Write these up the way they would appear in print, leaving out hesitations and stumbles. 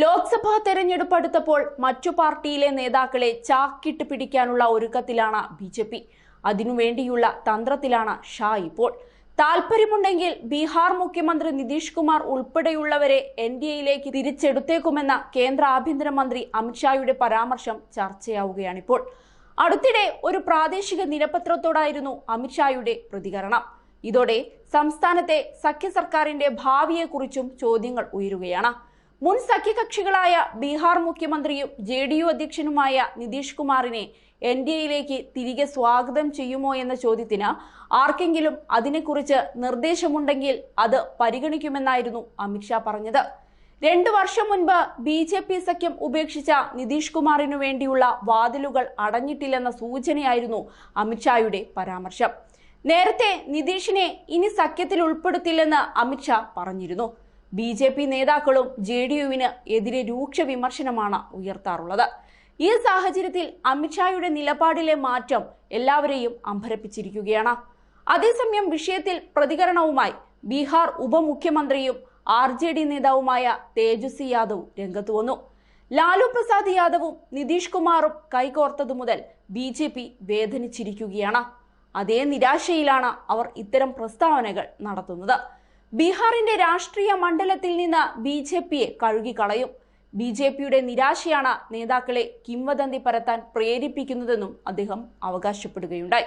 ലോക്സഭാ തെരഞ്ഞെടുപ്പ് അടുത്തപ്പോൾ മറ്റു പാർട്ടിയിലെ നേതാക്കളെ ചാക്കിട്ട് പിടിക്കാനുള്ള ഒരുക്കത്തിലാണ് ബി.ജെ.പി. അതിനുവേണ്ടിയുള്ള തന്ത്രത്തിലാണ് ഷാ ഇപ്പോൾ. താൽപര്യമുണ്ടെങ്കിൽ ബീഹാർ മുഖ്യമന്ത്രി നിതീഷ് കുമാർ ഉൾപ്പെടെയുള്ളവരെ എൻ.ഡി.എയിലേക്ക് തിരിച്ചെടുത്തേക്കുമെന്ന കേന്ദ്ര ആഭ്യന്തരമന്ത്രി അമിത്ഷായുടെ പരാമർശം ചർച്ചയാവുകയാണിപ്പോൾ. അടുത്തിടെ ഒരു പ്രാദേശിക ദിനപത്രത്തോടായിരുന്നു അമിത്ഷായുടെ പ്രതികരണം. ഇതോടെ സംസ്ഥാനത്തെ സഖ്യ സർക്കാരിന്റെ ഭാവിയെക്കുറിച്ചും ചോദ്യങ്ങൾ ഉയരുകയാണ്. മുൻ സഖ്യകക്ഷികളായ ബീഹാർ മുഖ്യമന്ത്രിയും ജെ.ഡി.യു അധ്യക്ഷനുമായ നിതീഷ് കുമാറിനെ എൻ.ഡി.എയിലേക്ക് തിരികെ സ്വാഗതം ചെയ്യുമോ എന്ന ചോദ്യത്തിന് ആർക്കെങ്കിലും അതിനെക്കുറിച്ച് നിർദ്ദേശമുണ്ടെങ്കിൽ അത് പരിഗണിക്കുമെന്നായിരുന്നു അമിത്ഷാ പറഞ്ഞത്. 2 വർഷം മുൻപ് ബി.ജെ.പി. സഖ്യം ഉപേക്ഷിച്ച നിതീഷ് കുമാറിനു വേണ്ടിയുള്ള വാതിലുകൾ അടഞ്ഞിട്ടില്ലെന്ന സൂചനയായിരുന്നു അമിത്ഷായുടെ പരാമർശം. നേരത്തെ നിതീഷിനെ ഇനി സഖ്യത്തിൽ ഉൾപ്പെടുത്തില്ലെന്ന് അമിത്ഷാ പറഞ്ഞിരുന്നു. ബി.ജെ.പി. നേതാക്കളും ജെ.ഡി.യുവിന് എതിരെ രൂക്ഷ വിമർശനമാണ് ഉയർത്താറുള്ളത്. ഈ സാഹചര്യത്തിൽ അമിത്ഷായുടെ നിലപാടിലെ മാറ്റം എല്ലാവരെയും അമ്പരപ്പിച്ചിരിക്കുകയാണ്. അതേസമയം വിഷയത്തിൽ പ്രതികരണവുമായി ബീഹാർ ഉപമുഖ്യമന്ത്രിയും ആർ.ജെ.ഡി. നേതാവുമായ തേജസ്വി യാദവ് രംഗത്ത് വന്നു. ലാലു പ്രസാദ് യാദവും നിതീഷ് കുമാറും കൈകോർത്തതു മുതൽ ബി.ജെ.പി. വേദനിച്ചിരിക്കുകയാണ്. അതേ നിരാശയിലാണ് അവർ ഇത്തരം പ്രസ്താവനകൾ നടത്തുന്നത്. ബീഹാറിന്റെ രാഷ്ട്രീയ മണ്ഡലത്തിൽ നിന്ന് ബി.ജെ.പിയെ കഴുകിക്കളയും. ബി.ജെ.പിയുടെ നിരാശയാണ് നേതാക്കളെ കിംവദന്തി പരത്താൻ പ്രേരിപ്പിക്കുന്നതെന്നും അദ്ദേഹം അവകാശപ്പെടുകയുണ്ടായി.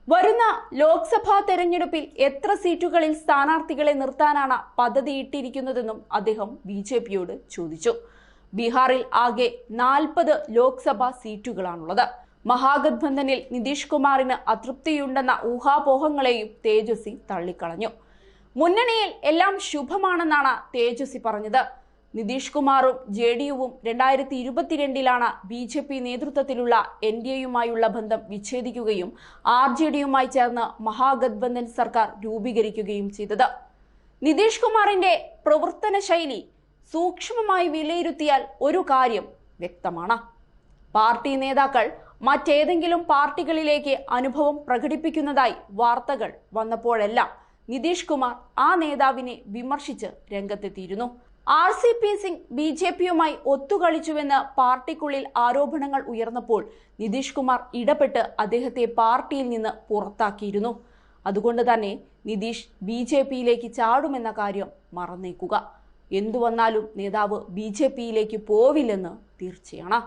വരുന്ന ലോക്സഭാ തെരഞ്ഞെടുപ്പിൽ എത്ര സീറ്റുകളിൽ സ്ഥാനാർത്ഥികളെ നിർത്താനാണ് പദ്ധതിയിട്ടിരിക്കുന്നതെന്നും അദ്ദേഹം ബി.ജെ.പിയോട് ചോദിച്ചു. ബീഹാറിൽ ആകെ 40 ലോക്സഭാ സീറ്റുകളാണുള്ളത്. മഹാഗത്ബന്ധനിൽ നിതീഷ് കുമാറിന് അതൃപ്തിയുണ്ടെന്ന ഊഹാപോഹങ്ങളെയും തേജസ്വി തള്ളിക്കളഞ്ഞു. മുന്നണിയിൽ എല്ലാം ശുഭമാണെന്നാണ് തേജസ്വി പറഞ്ഞത്. നിതീഷ് കുമാറും ജെ.ഡി.യുവും 2022 ബി.ജെ.പി. നേതൃത്വത്തിലുള്ള എൻ.ഡി.എയുമായുള്ള ബന്ധം വിച്ഛേദിക്കുകയും ആർ.ജെ.ഡിയുമായി ചേർന്ന് മഹാഗത്ബന്ധൻ സർക്കാർ രൂപീകരിക്കുകയും ചെയ്തത്. നിതീഷ് കുമാറിന്റെ പ്രവർത്തന ശൈലി സൂക്ഷ്മമായി വിലയിരുത്തിയാൽ ഒരു കാര്യം വ്യക്തമാണ്. പാർട്ടി നേതാക്കൾ മറ്റേതെങ്കിലും പാർട്ടികളിലേക്ക് അനുഭവം പ്രകടിപ്പിക്കുന്നതായി വാർത്തകൾ വന്നപ്പോഴെല്ലാം നിതീഷ് കുമാർ ആ നേതാവിനെ വിമർശിച്ച് രംഗത്തെത്തിയിരുന്നു. ആർ.സി.പി. സിംഗ് ബി.ജെ.പിയുമായി ഒത്തുകളിച്ചുവെന്ന് പാർട്ടിക്കുള്ളിൽ ആരോപണങ്ങൾ ഉയർന്നപ്പോൾ നിതീഷ് കുമാർ ഇടപെട്ട് അദ്ദേഹത്തെ പാർട്ടിയിൽ നിന്ന് പുറത്താക്കിയിരുന്നു. അതുകൊണ്ട് തന്നെ നിതീഷ് ബി.ജെ.പിയിലേക്ക് ചാടുമെന്ന കാര്യം മറന്നേക്കുക. എന്തു വന്നാലും നേതാവ് ബി.ജെ.പിയിലേക്ക് പോവില്ലെന്ന് തീർച്ചയാണ്.